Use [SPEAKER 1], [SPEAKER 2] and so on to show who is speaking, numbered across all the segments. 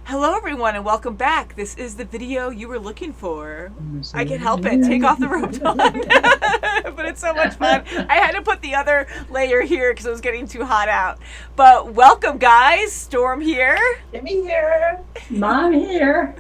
[SPEAKER 1] Hello everyone and welcome back. This is the video you were looking for. I can't help it. Take off the robe on. But it's so much fun. I had to put the other layer here because it was getting too hot out. But welcome guys. Storm here.
[SPEAKER 2] Jimmy here.
[SPEAKER 3] Mom here.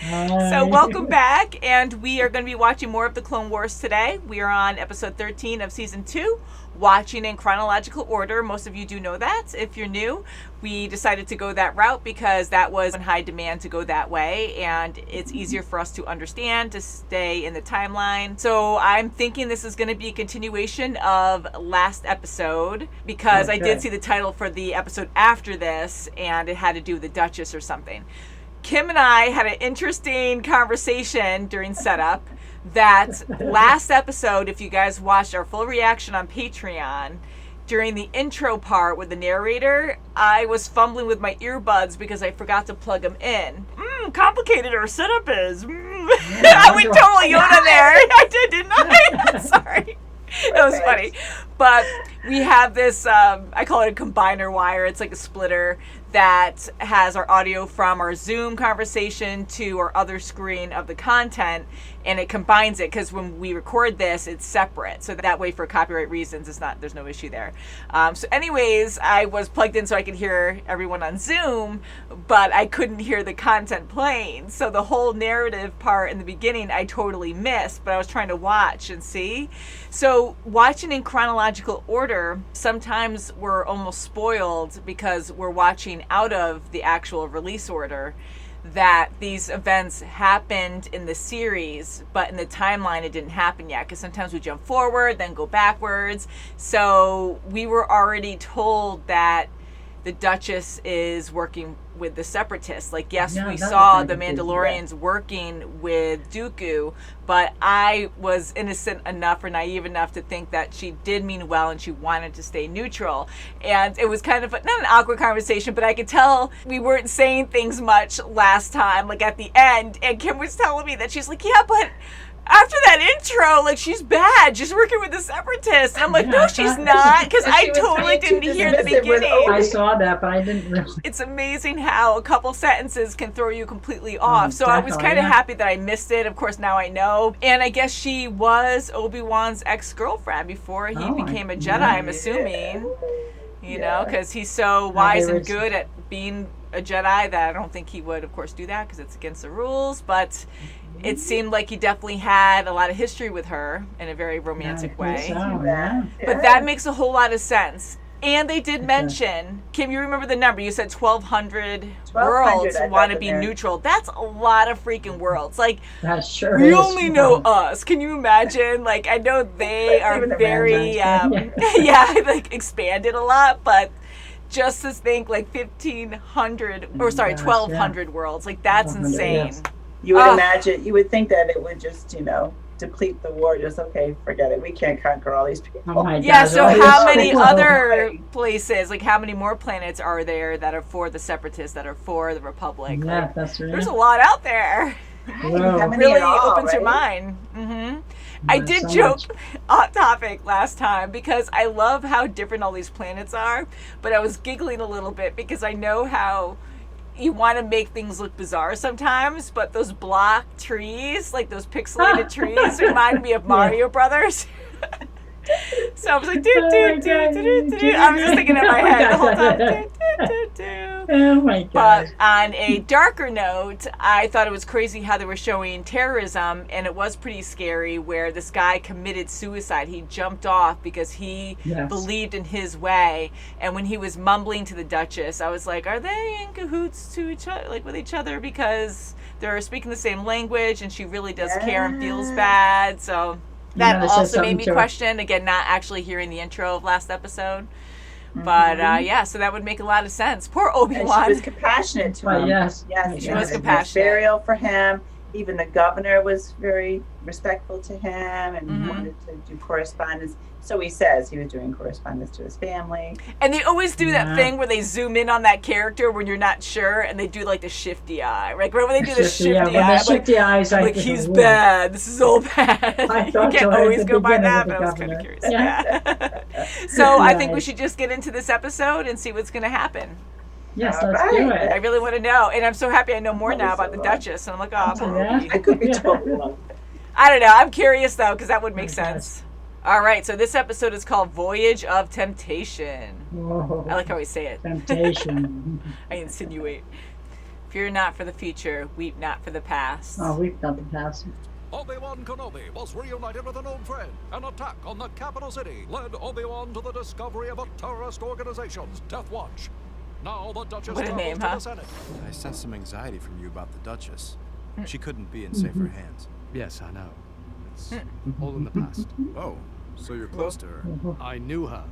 [SPEAKER 1] So welcome back, and we are going to be watching more of the Clone Wars today. We are on episode 13 of season 2. Watching in chronological order. Most of you do know that. If you're new, we decided to go that route because that was in high demand to go that way, and it's easier for us to understand, to stay in the timeline. So I'm thinking this is going to be a continuation of last episode because I did see the title for the episode after this, and it had to do with the Duchess or something. Kim and I had an interesting conversation during setup. That last episode, if you guys watched our full reaction on Patreon, during the intro part with the narrator, I was fumbling with my earbuds because I forgot to plug them in. Complicated our setup is. I went totally Yoda there. I did, didn't I? Sorry. It was funny. But we have this, I call it a combiner wire. It's like a splitter that has our audio from our Zoom conversation to our other screen of the content, and it combines it because when we record this, it's separate. So that way, for copyright reasons, there's no issue there. So anyways, I was plugged in so I could hear everyone on Zoom, but I couldn't hear the content playing. So the whole narrative part in the beginning, I totally missed, but I was trying to watch and see. So watching in chronological order, sometimes we're almost spoiled because we're watching out of the actual release order that these events happened in the series, but in the timeline it didn't happen yet, because sometimes we jump forward then go backwards. So we were already told that the Duchess is working with the Separatists. Like, yes, we saw the Mandalorians working with Dooku, but I was innocent enough or naive enough to think that she did mean well and she wanted to stay neutral. And it was kind of not an awkward conversation, but I could tell we weren't saying things much last time, like at the end. And Kim was telling me that she's like, yeah, but after that intro, like, she's bad. She's working with the Separatists. And I'm like, no, she's not, because I totally didn't hear the beginning.
[SPEAKER 3] I saw that, but I didn't really.
[SPEAKER 1] It's amazing how a couple sentences can throw you completely off. So I was kind of happy that I missed it. Of course, now I know. And I guess she was Obi-Wan's ex-girlfriend before he became a Jedi, I'm assuming. You know, because he's so wise and good at being a Jedi that I don't think he would, of course, do that because it's against the rules. But it seemed like he definitely had a lot of history with her in a very romantic way. But that makes a whole lot of sense. And they did mention, Kim, you remember the number? You said 1,200 worlds want to be neutral. That's a lot of freaking worlds. Like,
[SPEAKER 3] that sure
[SPEAKER 1] we
[SPEAKER 3] is.
[SPEAKER 1] only know us. Can you imagine? Like, I know they are very, like, expanded a lot, but just to think, like, 1,500, or sorry, 1,200 worlds. Like, that's insane.
[SPEAKER 2] Yes. You would imagine, you would think that it would just, deplete the war. Just, okay, forget it. We can't conquer all these people.
[SPEAKER 3] Oh my God.
[SPEAKER 1] Yeah, so how many other places, like how many more planets are there that are for the Separatists, that are for the Republic?
[SPEAKER 3] Yeah,
[SPEAKER 1] like,
[SPEAKER 3] that's right.
[SPEAKER 1] There's a lot out there.
[SPEAKER 3] Wow.
[SPEAKER 1] Really opens your mind. I did joke off topic last time because I love how different all these planets are, but I was giggling a little bit because I know how you want to make things look bizarre sometimes, but those block trees, like those pixelated trees, remind me of Mario Brothers. So I was like, I was just thinking in my head the whole time.
[SPEAKER 3] Oh my God.
[SPEAKER 1] But on a darker note, I thought it was crazy how they were showing terrorism, and it was pretty scary where this guy committed suicide. He jumped off because he believed in his way, and when he was mumbling to the Duchess, I was like, are they in cahoots to each other, like with each other, because they're speaking the same language and she really does care and feels bad. So that also made me question, again, not actually hearing the intro of last episode. But so that would make a lot of sense. Poor Obi-Wan.
[SPEAKER 2] And she was compassionate to him.
[SPEAKER 3] Yes,
[SPEAKER 2] she
[SPEAKER 1] was compassionate.
[SPEAKER 2] Burial for him. Even the governor was very respectful to him and wanted to do correspondence. So he says he was doing correspondence to his family.
[SPEAKER 1] And they always do that thing where they zoom in on that character when you're not sure, and they do like the shifty eye. Right? Remember when they do the shifty eye?
[SPEAKER 3] The shifty eyes,
[SPEAKER 1] like he's bad. This is all bad. You can't always go by that, but I was kind of curious. Yeah. So I think we should just get into this episode and see what's going to happen.
[SPEAKER 3] Yes,
[SPEAKER 2] All
[SPEAKER 3] let's do
[SPEAKER 2] right.
[SPEAKER 1] I
[SPEAKER 3] it.
[SPEAKER 1] really want to know, and I'm so happy I know more now about the
[SPEAKER 2] So,
[SPEAKER 1] Duchess. And I'm like, oh, poor
[SPEAKER 3] Yeah.
[SPEAKER 1] Obi.
[SPEAKER 2] I could be totally wrong.
[SPEAKER 1] I don't know. I'm curious though, because that would make
[SPEAKER 3] Yes.
[SPEAKER 1] sense. All right, so this episode is called Voyage of Temptation.
[SPEAKER 3] Whoa.
[SPEAKER 1] I like how we say it.
[SPEAKER 3] Temptation.
[SPEAKER 1] I insinuate. Fear not for the future, weep not for the past.
[SPEAKER 3] Oh, we've got the past.
[SPEAKER 4] Obi-Wan Kenobi was reunited with an old friend. An attack on the capital city led Obi-Wan to the discovery of a terrorist organization's Death Watch. Now the Duchess
[SPEAKER 1] What a
[SPEAKER 4] travels
[SPEAKER 1] name,
[SPEAKER 4] to
[SPEAKER 1] huh?
[SPEAKER 4] the Senate.
[SPEAKER 5] I sense some anxiety from you about the Duchess. She couldn't be in safer hands.
[SPEAKER 6] Yes, I know. It's all in the past.
[SPEAKER 5] Oh, so you're close to her.
[SPEAKER 6] I knew her.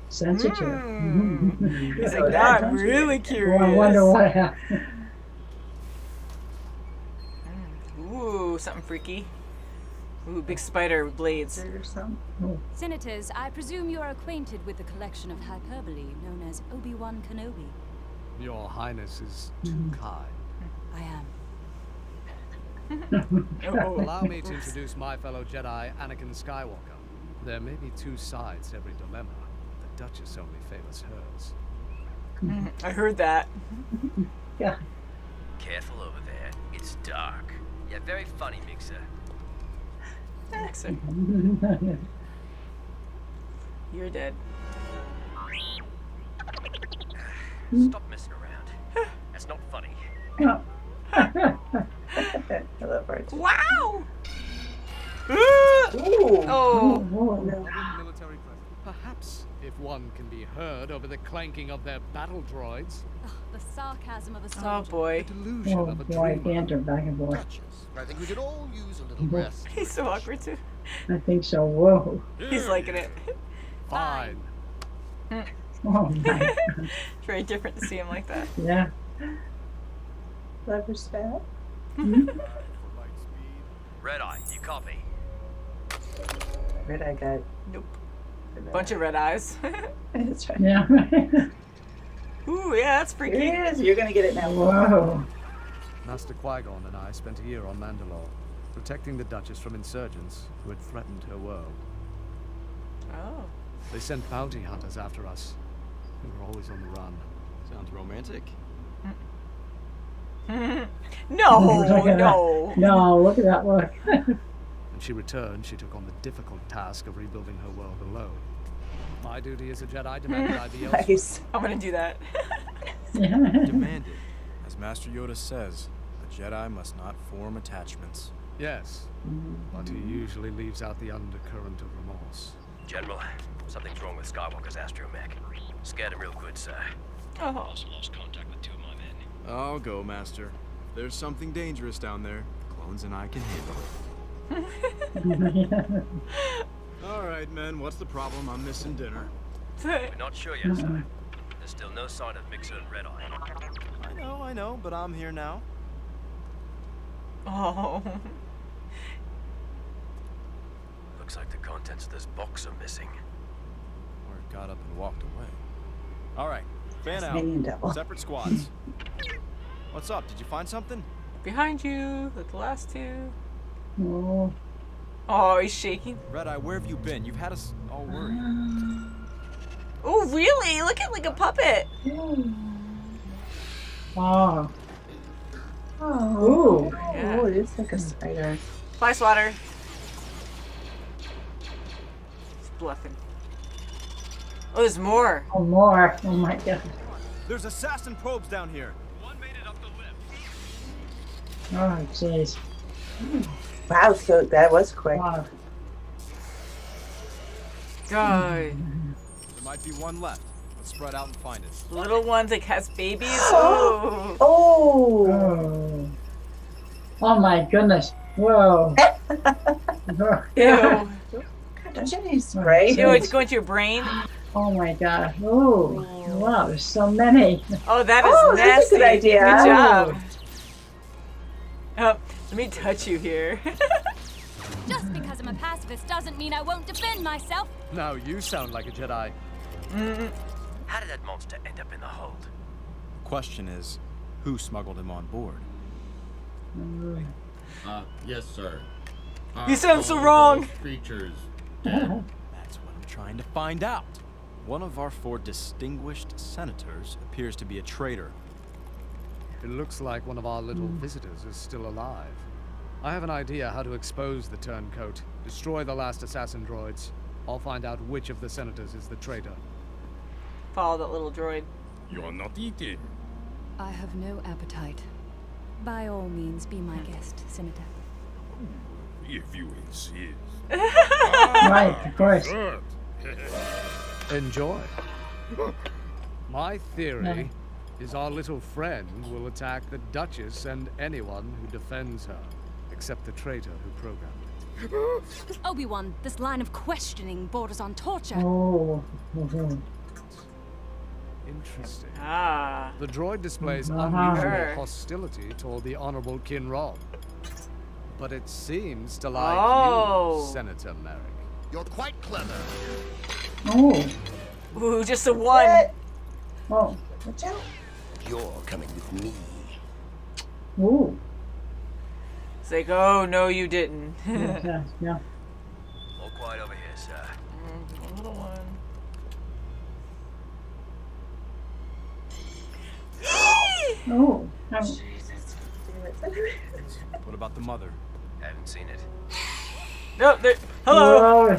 [SPEAKER 3] Sensitive.
[SPEAKER 1] He's
[SPEAKER 2] Oh,
[SPEAKER 1] like, now
[SPEAKER 2] that
[SPEAKER 1] I'm
[SPEAKER 2] sounds
[SPEAKER 1] really
[SPEAKER 2] good.
[SPEAKER 1] curious.
[SPEAKER 3] Well, I wonder what happened.
[SPEAKER 1] Ooh, something freaky. Ooh, big spider with blades.
[SPEAKER 2] Or something.
[SPEAKER 7] Senators, I presume you are acquainted with the collection of hyperbole known as Obi-Wan Kenobi.
[SPEAKER 6] Your Highness is too kind.
[SPEAKER 7] I am.
[SPEAKER 1] Oh,
[SPEAKER 6] Allow me to introduce my fellow Jedi, Anakin Skywalker. There may be two sides to every dilemma. The Duchess only favors hers.
[SPEAKER 1] I heard that.
[SPEAKER 3] Yeah.
[SPEAKER 8] Careful over there. It's dark. Yeah, very funny, Mixer.
[SPEAKER 1] Mixer. You're dead.
[SPEAKER 8] Stop messing around. That's not funny.
[SPEAKER 2] I love her too.
[SPEAKER 1] Wow!
[SPEAKER 2] Ooh.
[SPEAKER 1] Oh,
[SPEAKER 3] Oh,
[SPEAKER 6] Military presence. Perhaps if one can be heard over the clanking of their battle droids,
[SPEAKER 7] Ugh, the sarcasm of a
[SPEAKER 1] oh
[SPEAKER 7] soldier.
[SPEAKER 6] the
[SPEAKER 1] boy.
[SPEAKER 6] delusion
[SPEAKER 3] oh
[SPEAKER 6] of a
[SPEAKER 3] boy,
[SPEAKER 6] dreamer.
[SPEAKER 3] banter back and forth.
[SPEAKER 4] Duchess, I think we could all use a little rest.
[SPEAKER 1] He's so awkward too.
[SPEAKER 3] I think so. Whoa.
[SPEAKER 1] He's liking it.
[SPEAKER 6] Fine.
[SPEAKER 3] Oh my.
[SPEAKER 1] It's very different to see him like that.
[SPEAKER 3] Yeah.
[SPEAKER 2] Love her spell.
[SPEAKER 8] Red Eye, you copy?
[SPEAKER 2] Red eye got.
[SPEAKER 1] Nope. Bunch of red eyes.
[SPEAKER 2] That's right.
[SPEAKER 3] Yeah.
[SPEAKER 1] Ooh, yeah, that's
[SPEAKER 2] Here
[SPEAKER 1] freaky.
[SPEAKER 2] it is. You're gonna get it now.
[SPEAKER 3] Whoa.
[SPEAKER 6] Master Qui-Gon and I spent a year on Mandalore, protecting the Duchess from insurgents who had threatened her world.
[SPEAKER 1] Oh.
[SPEAKER 6] They sent bounty hunters after us. We were always on the run.
[SPEAKER 5] Sounds romantic.
[SPEAKER 1] No,
[SPEAKER 3] Look at that.
[SPEAKER 1] no.
[SPEAKER 3] No, look at that look.
[SPEAKER 6] When she returned, she took on the difficult task of rebuilding her world alone. My duty as a Jedi demanded I be elsewhere.
[SPEAKER 2] Nice.
[SPEAKER 1] I'm gonna do that.
[SPEAKER 5] Demanded. As Master Yoda says, a Jedi must not form attachments.
[SPEAKER 6] Yes, but he usually leaves out the undercurrent of remorse.
[SPEAKER 8] General, something's wrong with Skywalker's astromech. Scared him real good, sir.
[SPEAKER 1] Oh.
[SPEAKER 8] Also lost contact with 2 of my men.
[SPEAKER 5] I'll go, Master. If there's something dangerous down there, the clones and I can handle it. All right, men, what's the problem? I'm missing dinner.
[SPEAKER 8] We're not sure yet, sir. There's still no sign of Mixer and Red Eye.
[SPEAKER 5] I know, but I'm here now.
[SPEAKER 1] Oh.
[SPEAKER 8] Looks like the contents of this box are missing.
[SPEAKER 5] Or it got up and walked away. All right, fan
[SPEAKER 2] Tasmanian
[SPEAKER 5] out.
[SPEAKER 2] devil.
[SPEAKER 5] Separate squads. What's up? Did you find something?
[SPEAKER 1] Behind you, like the last two.
[SPEAKER 3] Oh.
[SPEAKER 1] Oh, he's shaking.
[SPEAKER 5] Red Eye, where have you been? You've had us all worried.
[SPEAKER 1] Oh, really? Look at like a puppet.
[SPEAKER 3] Oh.
[SPEAKER 2] Oh.
[SPEAKER 3] Ooh.
[SPEAKER 1] Yeah.
[SPEAKER 2] Oh, it is like a spider.
[SPEAKER 1] Fly swatter. He's bluffing. Oh, there's more.
[SPEAKER 3] Oh, more. Oh my god.
[SPEAKER 5] There's assassin probes down here.
[SPEAKER 8] One made it up the lift.
[SPEAKER 3] Oh, jeez.
[SPEAKER 2] Wow, so that was quick.
[SPEAKER 3] Wow.
[SPEAKER 1] God.
[SPEAKER 5] There might be one left. Let's spread out and find it.
[SPEAKER 1] Little ones like has babies. Oh.
[SPEAKER 2] Oh.
[SPEAKER 3] Oh. Oh my goodness. Whoa.
[SPEAKER 1] Ew.
[SPEAKER 2] Don't you need spray?
[SPEAKER 1] Ew, it's going to your brain.
[SPEAKER 3] Oh my god. Oh. Wow, there's so many.
[SPEAKER 1] Oh, that is
[SPEAKER 2] Oh,
[SPEAKER 1] nasty.
[SPEAKER 2] that's a good idea.
[SPEAKER 1] Good job. Oh, let me touch you here.
[SPEAKER 7] Just because I'm a pacifist doesn't mean I won't defend myself.
[SPEAKER 6] Now you sound like a Jedi.
[SPEAKER 8] How did that monster end up in the hold?
[SPEAKER 5] The question is, who smuggled him on board?
[SPEAKER 9] Yes, sir.
[SPEAKER 1] You sound so
[SPEAKER 9] All
[SPEAKER 1] wrong.
[SPEAKER 9] those creatures dead.
[SPEAKER 5] That's what I'm trying to find out. One of our 4 distinguished senators appears to be a traitor.
[SPEAKER 6] It looks like one of our little visitors is still alive. I have an idea how to expose the turncoat, destroy the last assassin droids. I'll find out which of the senators is the traitor.
[SPEAKER 1] Follow that little droid.
[SPEAKER 9] You're not eating.
[SPEAKER 7] I have no appetite. By all means, be my guest, Senator.
[SPEAKER 9] If you insist.
[SPEAKER 3] Right, of course.
[SPEAKER 9] Good.
[SPEAKER 6] Enjoy. My theory is our little friend will attack the Duchess and anyone who defends her, except the traitor who programmed it.
[SPEAKER 7] Obi-Wan, this line of questioning borders on torture.
[SPEAKER 3] Oh. Mhm.
[SPEAKER 6] Interesting.
[SPEAKER 1] Ah.
[SPEAKER 6] The droid displays
[SPEAKER 3] Uh-huh.
[SPEAKER 6] unusual hostility toward the Honorable Kinrob. But it seems to like
[SPEAKER 1] Oh.
[SPEAKER 6] you, Senator Merrick.
[SPEAKER 10] You're quite clever.
[SPEAKER 3] Oh.
[SPEAKER 1] Ooh, just a 1.
[SPEAKER 3] Oh.
[SPEAKER 2] Watch out.
[SPEAKER 10] You're coming with me.
[SPEAKER 3] Ooh.
[SPEAKER 1] It's like, oh, no, you didn't.
[SPEAKER 3] Yeah. Yeah.
[SPEAKER 8] All quiet over here, sir.
[SPEAKER 1] A little one.
[SPEAKER 3] Oh.
[SPEAKER 2] Jesus.
[SPEAKER 5] What about the mother?
[SPEAKER 8] Haven't seen it.
[SPEAKER 1] No, there. Hello.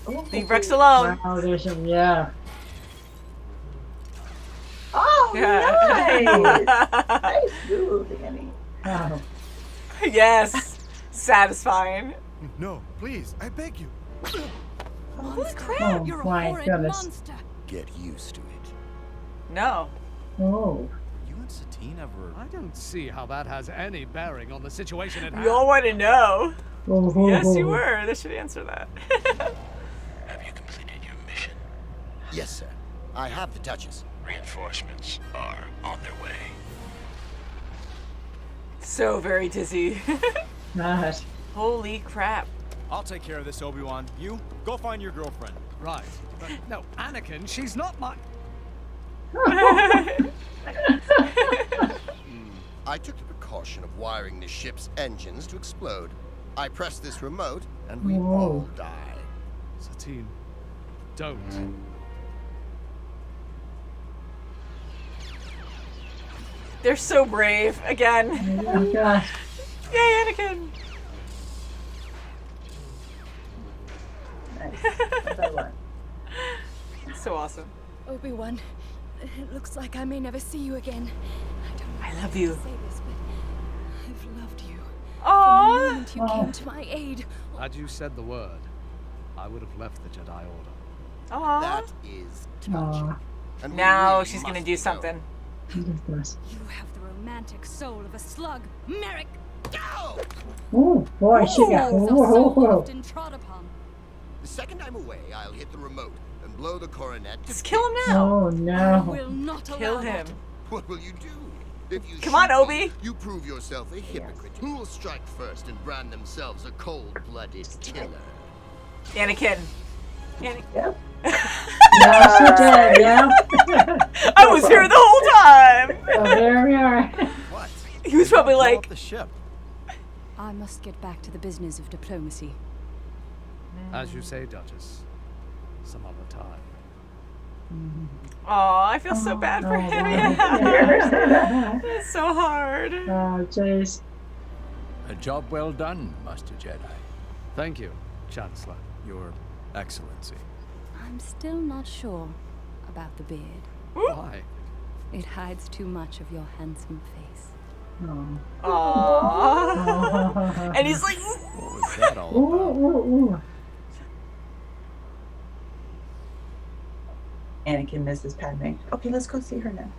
[SPEAKER 3] Oh.
[SPEAKER 1] Leave Rex alone.
[SPEAKER 3] Wow, there's some, yeah.
[SPEAKER 2] Oh,
[SPEAKER 1] Yeah.
[SPEAKER 2] nice. Nice move, Annie.
[SPEAKER 3] Oh.
[SPEAKER 1] Yes. Satisfying.
[SPEAKER 5] No, please, I beg you.
[SPEAKER 1] Holy crap.
[SPEAKER 3] Oh,
[SPEAKER 7] You're a
[SPEAKER 3] my
[SPEAKER 7] horrid
[SPEAKER 3] goodness.
[SPEAKER 7] monster.
[SPEAKER 10] Get used to it.
[SPEAKER 1] No.
[SPEAKER 3] Oh.
[SPEAKER 5] You and Satine ever...
[SPEAKER 6] I don't see how that has any bearing on the situation at hand.
[SPEAKER 1] We all want to know.
[SPEAKER 3] Oh.
[SPEAKER 1] Yes, you were. They should answer that.
[SPEAKER 8] Have you completed your mission?
[SPEAKER 10] Yes, sir. I have the Duchess.
[SPEAKER 8] Reinforcements are on their way.
[SPEAKER 1] So very dizzy.
[SPEAKER 3] Nice.
[SPEAKER 1] Holy crap.
[SPEAKER 5] I'll take care of this, Obi-Wan. You, go find your girlfriend.
[SPEAKER 6] Right. But no, Anakin, she's not my...
[SPEAKER 10] I took the precaution of wiring the ship's engines to explode. I pressed this remote, and we
[SPEAKER 3] Whoa.
[SPEAKER 10] all die.
[SPEAKER 6] Satine, don't.
[SPEAKER 1] They're so brave. Again.
[SPEAKER 3] Oh, gosh.
[SPEAKER 1] Yay, Anakin.
[SPEAKER 2] Nice. That's what I want.
[SPEAKER 1] So awesome.
[SPEAKER 7] Obi-Wan, it looks like I may never see you again. I don't know
[SPEAKER 1] I
[SPEAKER 7] how
[SPEAKER 1] love
[SPEAKER 7] to
[SPEAKER 1] you.
[SPEAKER 7] say this, but I've loved you. From the
[SPEAKER 1] Aww.
[SPEAKER 7] moment you came to my aid.
[SPEAKER 6] Had you said the word, I would have left the Jedi Order.
[SPEAKER 1] Aww.
[SPEAKER 10] That is touching.
[SPEAKER 3] Aw.
[SPEAKER 10] And we
[SPEAKER 1] Now
[SPEAKER 10] really
[SPEAKER 1] she's gonna
[SPEAKER 10] must
[SPEAKER 1] do
[SPEAKER 10] go.
[SPEAKER 1] something.
[SPEAKER 3] Goodness.
[SPEAKER 7] You have the romantic soul of a slug, Merrick.
[SPEAKER 10] Go!
[SPEAKER 3] Oh, boy, she got.
[SPEAKER 7] So
[SPEAKER 3] Whoa.
[SPEAKER 7] often trod upon.
[SPEAKER 10] The second I'm away, I'll hit the remote and blow the coronet to
[SPEAKER 1] Just kill him
[SPEAKER 10] bits.
[SPEAKER 1] now.
[SPEAKER 3] Oh,
[SPEAKER 7] I
[SPEAKER 3] no.
[SPEAKER 7] will not allow
[SPEAKER 1] Kill him.
[SPEAKER 7] that.
[SPEAKER 10] What will you do? If you
[SPEAKER 1] Come on,
[SPEAKER 10] shoot
[SPEAKER 1] Obi.
[SPEAKER 10] me, you prove yourself a hypocrite. Who will strike first and brand themselves a cold-blooded killer?
[SPEAKER 1] Anakin. Anakin.
[SPEAKER 2] Yep.
[SPEAKER 3] Yeah, she did, yeah.
[SPEAKER 1] I was here the whole time.
[SPEAKER 3] Oh, there we are.
[SPEAKER 5] What?
[SPEAKER 1] He was probably
[SPEAKER 5] Blow
[SPEAKER 1] like,
[SPEAKER 5] up the ship.
[SPEAKER 7] I must get back to the business of diplomacy.
[SPEAKER 6] As you say, Duchess, some other time.
[SPEAKER 1] oh, I feel so bad for
[SPEAKER 3] Oh,
[SPEAKER 1] him.
[SPEAKER 3] wow.
[SPEAKER 1] Yeah. It's so hard.
[SPEAKER 3] Oh, jeez.
[SPEAKER 9] A job well done, Master Jedi.
[SPEAKER 6] Thank you, Chancellor.
[SPEAKER 5] Your Excellency.
[SPEAKER 7] I'm still not sure about the beard.
[SPEAKER 6] Why?
[SPEAKER 7] It hides too much of your handsome face.
[SPEAKER 3] Oh.
[SPEAKER 1] Aww. And he's like,
[SPEAKER 5] What was that all
[SPEAKER 3] Ooh,
[SPEAKER 5] about?
[SPEAKER 3] ooh, ooh.
[SPEAKER 2] Anakin misses Padme. Okay, let's go see her now.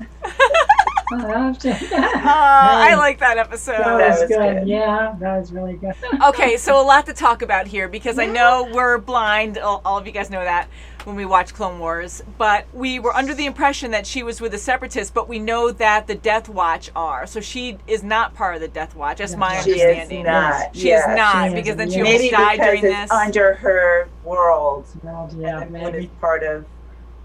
[SPEAKER 1] I like that episode.
[SPEAKER 3] That
[SPEAKER 2] was
[SPEAKER 3] was good.
[SPEAKER 2] good.
[SPEAKER 3] Yeah, that was really good.
[SPEAKER 1] Okay, so a lot to talk about here because I know we're blind. All of you guys know that when we watch Clone Wars. But we were under the impression that she was with the Separatists, but we know that the Death Watch are. So she is not part of the Death Watch. That's my
[SPEAKER 2] She is
[SPEAKER 1] understanding.
[SPEAKER 2] not.
[SPEAKER 1] She
[SPEAKER 2] Yeah,
[SPEAKER 1] is not
[SPEAKER 3] she
[SPEAKER 1] because
[SPEAKER 3] isn't,
[SPEAKER 1] then she
[SPEAKER 3] yeah.
[SPEAKER 1] almost
[SPEAKER 2] Maybe
[SPEAKER 1] died
[SPEAKER 2] because
[SPEAKER 1] during
[SPEAKER 2] it's
[SPEAKER 1] this.
[SPEAKER 2] under her world.
[SPEAKER 3] Well,
[SPEAKER 2] And
[SPEAKER 3] yeah,
[SPEAKER 2] the moon
[SPEAKER 3] maybe.
[SPEAKER 2] is part of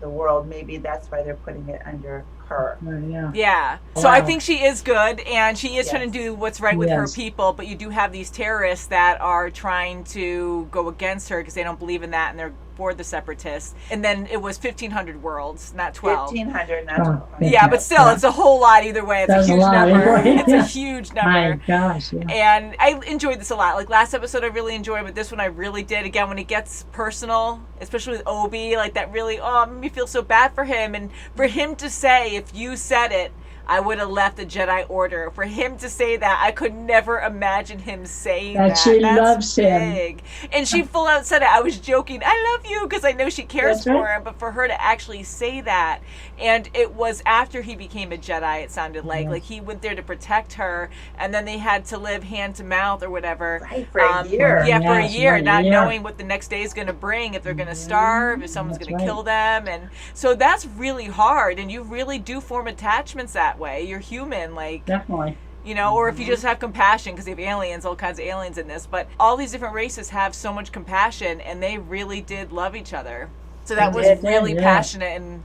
[SPEAKER 2] the world. Maybe that's why they're putting it under her.
[SPEAKER 3] Oh, yeah.
[SPEAKER 1] Yeah. So I
[SPEAKER 3] Wow.
[SPEAKER 1] think she is good, and she is trying to do what's right with her
[SPEAKER 3] Yes.
[SPEAKER 1] people, but you do have these terrorists that are trying to go against her because they don't believe in that, and they're for the Separatists. And then it was 1,500 worlds, not 12.
[SPEAKER 2] 1,500, not 12.
[SPEAKER 1] Yeah, but still, it's a whole lot either way. It's
[SPEAKER 3] That's
[SPEAKER 1] a huge
[SPEAKER 3] a lot,
[SPEAKER 1] number.
[SPEAKER 3] right?
[SPEAKER 1] It's a huge number.
[SPEAKER 3] My gosh, yeah.
[SPEAKER 1] And I enjoyed this a lot. Like last episode I really enjoyed, but this one I really did. Again, when it gets personal, especially with Obi, like that really, it made me feel so bad for him. And for him to say, if you said it, I would have left the Jedi Order. For him to say that, I could never imagine him saying that.
[SPEAKER 3] She
[SPEAKER 1] That's
[SPEAKER 3] loves
[SPEAKER 1] big.
[SPEAKER 3] him.
[SPEAKER 1] And she full out said it. I was joking, I love you, because I know she cares
[SPEAKER 3] That's
[SPEAKER 1] for
[SPEAKER 3] right.
[SPEAKER 1] him. But for her to actually say that, and it was after he became a Jedi, it sounded like.
[SPEAKER 3] Yeah.
[SPEAKER 1] Like he went there to protect her, and then they had to live hand to mouth or whatever.
[SPEAKER 2] Right, for a year.
[SPEAKER 1] Yeah, for a
[SPEAKER 3] Yes,
[SPEAKER 1] year,
[SPEAKER 3] for a
[SPEAKER 1] not
[SPEAKER 3] year.
[SPEAKER 1] knowing what the next day is going to bring, if they're going to starve, if someone's
[SPEAKER 3] That's
[SPEAKER 1] going to
[SPEAKER 3] right.
[SPEAKER 1] kill them. And so that's really hard, and you really do form attachments that way. You're human, like,
[SPEAKER 3] Definitely.
[SPEAKER 1] you know, or if you just have compassion, because they have aliens, all kinds of aliens in this. But all these different races have so much compassion, and they really did love each other. So that
[SPEAKER 3] They
[SPEAKER 1] was
[SPEAKER 3] did,
[SPEAKER 1] really
[SPEAKER 3] yeah.
[SPEAKER 1] passionate and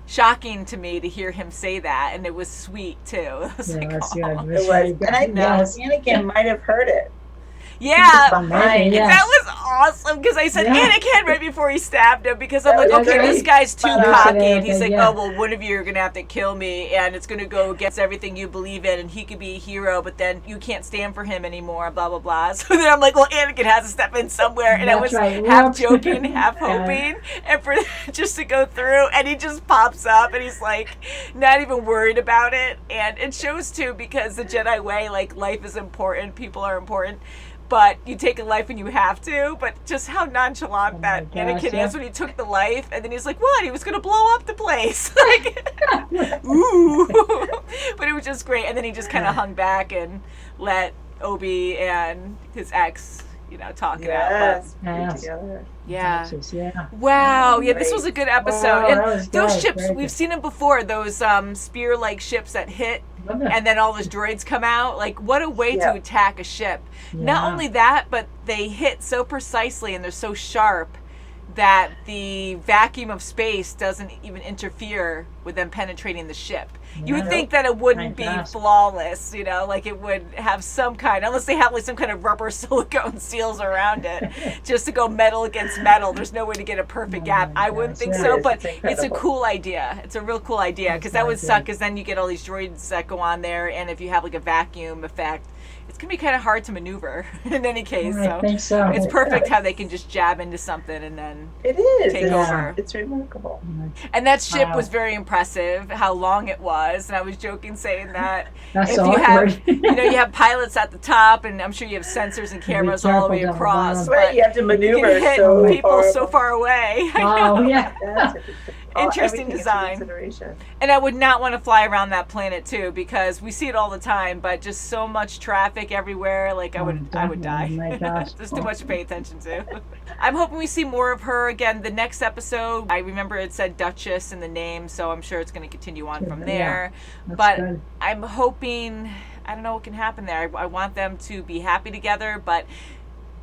[SPEAKER 1] shocking to me to hear him say that, and it was sweet too. It was like,
[SPEAKER 3] Yes,
[SPEAKER 1] oh.
[SPEAKER 3] yeah,
[SPEAKER 2] It was, and I think
[SPEAKER 3] yes.
[SPEAKER 2] Anakin might have heard it.
[SPEAKER 1] Yeah,
[SPEAKER 3] Maybe, yes.
[SPEAKER 1] that was awesome, because I said
[SPEAKER 3] Yeah.
[SPEAKER 1] Anakin right before he stabbed him, because I'm
[SPEAKER 2] That
[SPEAKER 1] like,
[SPEAKER 2] was
[SPEAKER 1] okay,
[SPEAKER 2] great.
[SPEAKER 1] this guy's too
[SPEAKER 2] But,
[SPEAKER 1] cocky, and he's like,
[SPEAKER 3] yeah.
[SPEAKER 1] oh, well, one of you are going to have to kill me, and it's going to go against everything you believe in, and he could be a hero, but then you can't stand for him anymore, blah, blah, blah. So then I'm like, well, Anakin has to step in somewhere, and I
[SPEAKER 3] That's
[SPEAKER 1] was
[SPEAKER 3] right.
[SPEAKER 1] half
[SPEAKER 3] Whoops.
[SPEAKER 1] joking, half
[SPEAKER 3] Yeah.
[SPEAKER 1] hoping, and for just to go through, and he just pops up, and he's like, not even worried about it, and it shows too, because the Jedi way, like, life is important, people are important, but you take a life when you have to. But just how nonchalant that
[SPEAKER 3] my gosh,
[SPEAKER 1] Anakin
[SPEAKER 3] yeah.
[SPEAKER 1] is when he took the life, and then he's like, what? He was going to blow up the place. Like, ooh. But it was just great. And then he just kind of hung back and let Obi and his ex, you know, talk it out.
[SPEAKER 2] Yes,
[SPEAKER 3] Yes.
[SPEAKER 2] put together.
[SPEAKER 1] Yeah.
[SPEAKER 3] Texas, yeah.
[SPEAKER 1] Wow. Yeah, this was a good episode.
[SPEAKER 3] Wow, that
[SPEAKER 1] and
[SPEAKER 3] was
[SPEAKER 1] those
[SPEAKER 3] good.
[SPEAKER 1] ships,
[SPEAKER 3] Very
[SPEAKER 1] we've
[SPEAKER 3] good.
[SPEAKER 1] seen them before, those spear-like ships that hit,
[SPEAKER 3] Love it.
[SPEAKER 1] and then all those droids come out. Like, what a way
[SPEAKER 2] Yeah.
[SPEAKER 1] to attack a ship. Not
[SPEAKER 3] Yeah.
[SPEAKER 1] only that, but they hit so precisely and they're so sharp that the vacuum of space doesn't even interfere with them penetrating the ship. You would
[SPEAKER 3] Yeah.
[SPEAKER 1] think that it wouldn't
[SPEAKER 3] My
[SPEAKER 1] be
[SPEAKER 3] gosh.
[SPEAKER 1] flawless, you know, like it would have some kind, unless they have like some kind of rubber silicone seals around it, just to go metal against metal. There's no way to get a perfect gap.
[SPEAKER 3] my
[SPEAKER 1] I wouldn't
[SPEAKER 3] gosh,
[SPEAKER 1] think
[SPEAKER 3] yeah.
[SPEAKER 1] so,
[SPEAKER 2] It's
[SPEAKER 1] but it's a
[SPEAKER 2] incredible.
[SPEAKER 1] cool idea. It's a real cool idea, because that would suck, because then you get all these droids that go on there, and if you have like a vacuum effect, it's going to be kind of hard to maneuver in any case.
[SPEAKER 3] I think so.
[SPEAKER 1] It's perfect how they can just jab into something and then
[SPEAKER 2] It is.
[SPEAKER 1] take
[SPEAKER 2] it's,
[SPEAKER 1] over.
[SPEAKER 2] It's remarkable.
[SPEAKER 1] And that ship
[SPEAKER 3] Wow.
[SPEAKER 1] was very impressive, how long it was. And I was joking saying that
[SPEAKER 3] That's
[SPEAKER 1] if
[SPEAKER 3] so
[SPEAKER 1] you have,
[SPEAKER 3] awkward.
[SPEAKER 1] you know, you have pilots at the top, and I'm sure you have sensors and cameras all the way
[SPEAKER 3] careful down the
[SPEAKER 1] across.
[SPEAKER 3] bottom.
[SPEAKER 2] Right,
[SPEAKER 1] But
[SPEAKER 2] you have to
[SPEAKER 1] you
[SPEAKER 2] maneuver
[SPEAKER 1] can hit
[SPEAKER 2] so
[SPEAKER 1] people so
[SPEAKER 2] far.
[SPEAKER 1] far away.
[SPEAKER 3] Oh, yeah.
[SPEAKER 1] Interesting
[SPEAKER 2] everything into
[SPEAKER 1] design.
[SPEAKER 2] consideration.
[SPEAKER 1] And I would not want to fly around that planet too, because we see it all the time, but just so much traffic everywhere. Like I would die.
[SPEAKER 3] Oh, my gosh.
[SPEAKER 1] There's too much to pay attention to. I'm hoping we see more of her again. The next episode, I remember it said Duchess in the name, so I'm sure it's going to continue on from
[SPEAKER 3] Yeah,
[SPEAKER 1] there.
[SPEAKER 3] that's
[SPEAKER 1] But
[SPEAKER 3] good.
[SPEAKER 1] I'm hoping, I don't know what can happen there. I want them to be happy together, but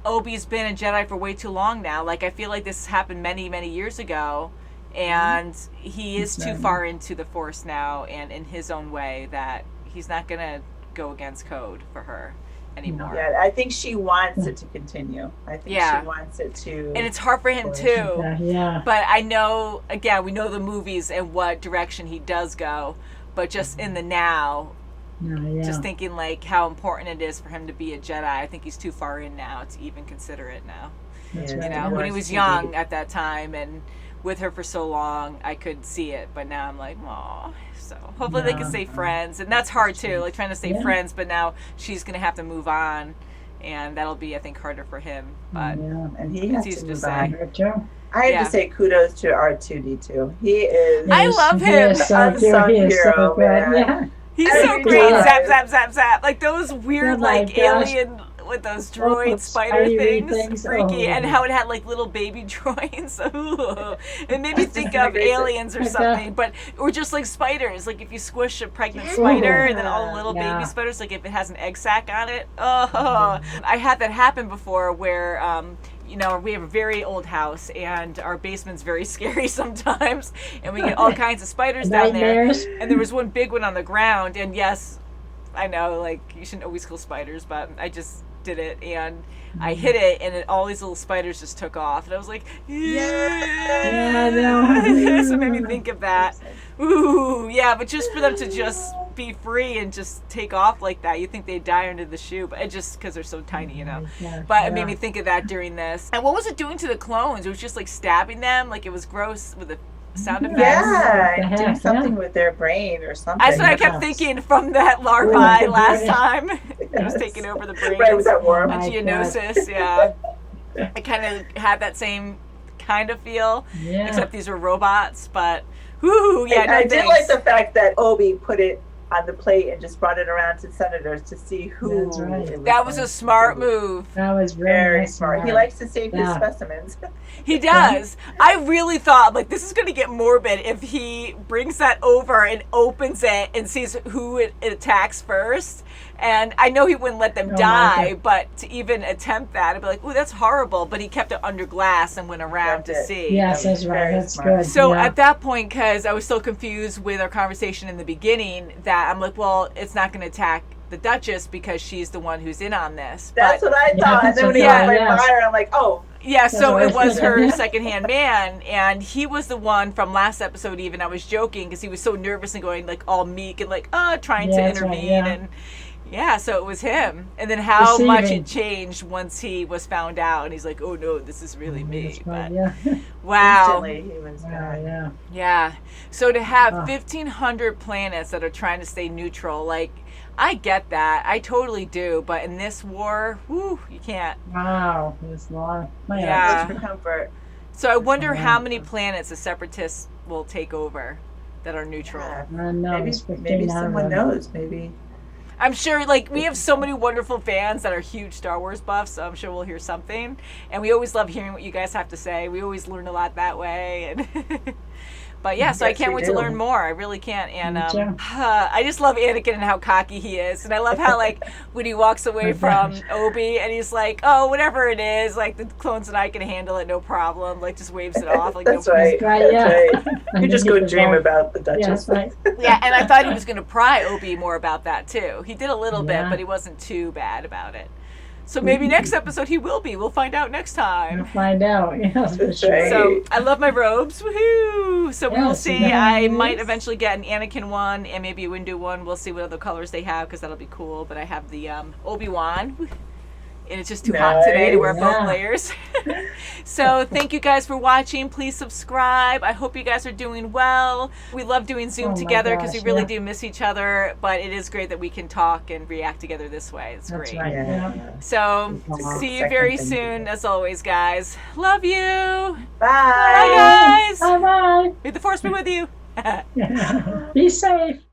[SPEAKER 1] Obi's been a Jedi for way too long now. Like I feel like this happened many, many years ago. And he is too far into the Force now, and in his own way, that he's not going to go against code for her anymore.
[SPEAKER 2] Yeah, I think she wants it to continue. I think
[SPEAKER 1] Yeah.
[SPEAKER 2] she wants it to.
[SPEAKER 1] And it's hard for him too.
[SPEAKER 3] Yeah.
[SPEAKER 1] But I know, again, we know the movies and what direction he does go. But just in the now,
[SPEAKER 3] Yeah.
[SPEAKER 1] just thinking like how important it is for him to be a Jedi, I think he's too far in now to even consider it now.
[SPEAKER 3] That's
[SPEAKER 2] Yeah.
[SPEAKER 3] right.
[SPEAKER 1] You know, when he was
[SPEAKER 2] Yes,
[SPEAKER 1] young
[SPEAKER 2] indeed.
[SPEAKER 1] at that time and with her for so long, I could see it. But now I'm like, oh. So hopefully they can
[SPEAKER 3] Yeah.
[SPEAKER 1] stay friends. And that's hard too, like trying to stay
[SPEAKER 3] Yeah.
[SPEAKER 1] friends. But now she's going to have to move on. And that'll be, I think, harder for him. But
[SPEAKER 3] Yeah.
[SPEAKER 2] And he
[SPEAKER 1] It's
[SPEAKER 2] has
[SPEAKER 1] easy
[SPEAKER 2] to
[SPEAKER 1] to
[SPEAKER 2] move
[SPEAKER 1] say.
[SPEAKER 2] on.
[SPEAKER 3] Her too.
[SPEAKER 2] I have
[SPEAKER 1] Yeah.
[SPEAKER 2] to say kudos to R2D2. He is.
[SPEAKER 1] I
[SPEAKER 3] Yes,
[SPEAKER 1] love
[SPEAKER 3] he
[SPEAKER 1] him.
[SPEAKER 3] is so cute.
[SPEAKER 2] Unsung
[SPEAKER 3] He is so
[SPEAKER 2] hero,
[SPEAKER 3] good.
[SPEAKER 2] man.
[SPEAKER 3] Yeah.
[SPEAKER 1] he's
[SPEAKER 2] I
[SPEAKER 1] so
[SPEAKER 2] agree.
[SPEAKER 1] great.
[SPEAKER 3] Yeah.
[SPEAKER 1] Zap, zap, zap, zap. Like those weird,
[SPEAKER 3] Oh my
[SPEAKER 1] like
[SPEAKER 3] gosh.
[SPEAKER 1] alien with those droid
[SPEAKER 3] those
[SPEAKER 1] spider
[SPEAKER 3] spidery
[SPEAKER 1] things.
[SPEAKER 3] things.
[SPEAKER 1] Freaky.
[SPEAKER 3] Oh.
[SPEAKER 1] And how it had like little baby droids. Ooh. It made me think of
[SPEAKER 2] Amazing.
[SPEAKER 1] aliens or
[SPEAKER 3] Okay.
[SPEAKER 1] something. But or just like spiders. Like if you squish a pregnant spider and then all the little
[SPEAKER 3] Yeah.
[SPEAKER 1] baby spiders, like if it has an egg sac on it. Oh, I had that happen before where you know, we have a very old house and our basement's very scary sometimes, and we get all kinds of spiders down there.
[SPEAKER 3] Nightmares.
[SPEAKER 1] And there was one big one on the ground, and yes, I know, like, you shouldn't always kill spiders, but I just did it, and I hit it, and all these little spiders just took off, and I was like, yeah,
[SPEAKER 3] no.
[SPEAKER 1] So it made me think of that. Ooh, yeah, but just for them to just be free and just take off like that, you think they'd die under the shoe, but it just because they're so tiny, you know. But it made me think of that during this. And what was it doing to the clones? It was just like stabbing them, like it was gross with the sound effects.
[SPEAKER 2] Yeah, doing something with their brain or something.
[SPEAKER 1] That's what I kept thinking from that larvae last time. It was taking over the brain.
[SPEAKER 2] Right, with that worm.
[SPEAKER 1] Geonosis, yeah. I kind of had that same kind of feel, except these were robots, but whoo, yeah,
[SPEAKER 2] I did like the fact that Obi put it on the plate and just brought it around to senators to see who.
[SPEAKER 3] That's right.
[SPEAKER 1] That was a smart move.
[SPEAKER 3] That was
[SPEAKER 2] very smart. He likes to save his specimens.
[SPEAKER 1] He does. I really thought, like, this is going to get morbid if he brings that over and opens it and sees who it attacks first. And I know he wouldn't let them die, but to even attempt that, I'd be like, ooh, that's horrible. But he kept it under glass and went around to see.
[SPEAKER 3] Yes, that's right. That's good.
[SPEAKER 1] So at that point, because I was so confused with our conversation in the beginning, that I'm like, well, it's not going to attack the Duchess because she's the one who's in on this.
[SPEAKER 2] That's what I thought. And then when he got my fire, I'm like, oh.
[SPEAKER 1] Yeah, so it was her secondhand man, and he was the one from last episode even. I was joking because he was so nervous and going like all meek and like, trying to intervene. And yeah, so it was him. And then how much it changed once he was found out, and he's like, oh no, this is really me. But wow.
[SPEAKER 2] Instantly, he was
[SPEAKER 1] Yeah. So to have 1,500 planets that are trying to stay neutral, like, I get that. I totally do. But in this war, whoo, you can't.
[SPEAKER 3] Wow. It's long.
[SPEAKER 1] Yeah.
[SPEAKER 2] For comfort.
[SPEAKER 1] So I wonder how many planets the Separatists will take over that are neutral.
[SPEAKER 2] Maybe someone knows. Maybe.
[SPEAKER 1] I'm sure, like, we have so many wonderful fans that are huge Star Wars buffs, so I'm sure we'll hear something. And we always love hearing what you guys have to say. We always learn a lot that way. And but yeah, so I can't wait to learn more. I really can't. And I just love Anakin and how cocky he is. And I love how, like, when he walks away from Obi and he's like, oh, whatever it is, like, the clones and I can handle it, no problem. Like, just waves it off. Like,
[SPEAKER 2] That's
[SPEAKER 1] no
[SPEAKER 2] right.
[SPEAKER 3] Yeah.
[SPEAKER 2] You just go dream about the Duchess.
[SPEAKER 1] Yeah, and I thought he was going to pry Obi more about that, too. He did a little bit, but he wasn't too bad about it. So maybe next episode he will be. We'll find out next time.
[SPEAKER 3] We'll find out. Yes, for sure.
[SPEAKER 1] So I love my robes. Woohoo! So we'll see. I might eventually get an Anakin one and maybe a Windu one. We'll see what other colors they have because that'll be cool. But I have the Obi-Wan. And it's just too hot today to wear both layers. So thank you guys for watching. Please subscribe. I hope you guys are doing well. We love doing Zoom together because we really do miss each other. But it is great that we can talk and react together this way. It's great.
[SPEAKER 3] Right. Yeah.
[SPEAKER 1] So see you very soon, as always, guys. Love you.
[SPEAKER 2] Bye.
[SPEAKER 1] Bye, guys.
[SPEAKER 3] Bye-bye.
[SPEAKER 1] May the Force be with you.
[SPEAKER 3] Be safe.